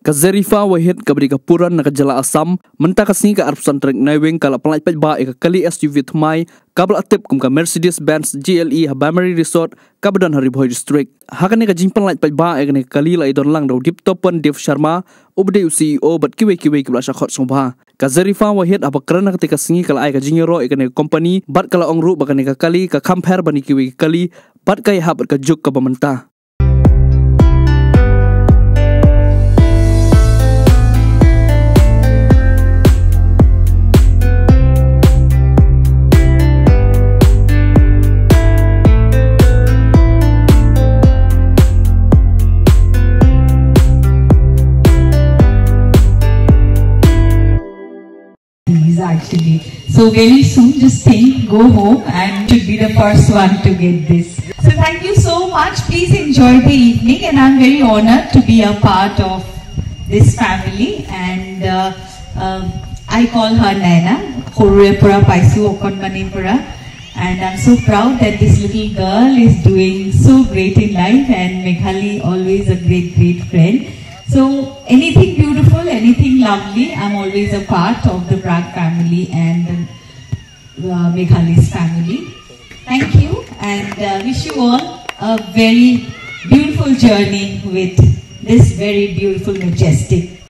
ka Zerifa Wahid ka beri ka Puron na kajala Asam menta ka singa arpsan trek naiwing kala Pyllait ba ka kali SUV thmai kabla atip kum ka Mercedes Benz GLE ha Bamaeri Resort ka badan Hariboy district hakane ka jingpan Pyllait ba ka kali la idon lang do dip topan Dev Sharma ubde CEO bat kiwe ka blasha khot sobha ka Zerifa Wahid apa kerana ketika singi kala ai ka jingero ka company bat kala ongru ba ka kali ka compare bani kiwe kali bat kai hab ka juk ka bamenta. Actually, so very soon just think, go home and should be the first one to get this. So thank you so much. Please enjoy the evening, and I'm very honored to be a part of this family. And I call her Naina, Horepura Paisu Okonmanipura, and I'm so proud that this little girl is doing so great in life, and Meghali always a great friend. So anything beautiful, anything lovely, I'm always a part of the Bragg family and Meghali's family. Thank you, and wish you all a very beautiful journey with this very beautiful, majestic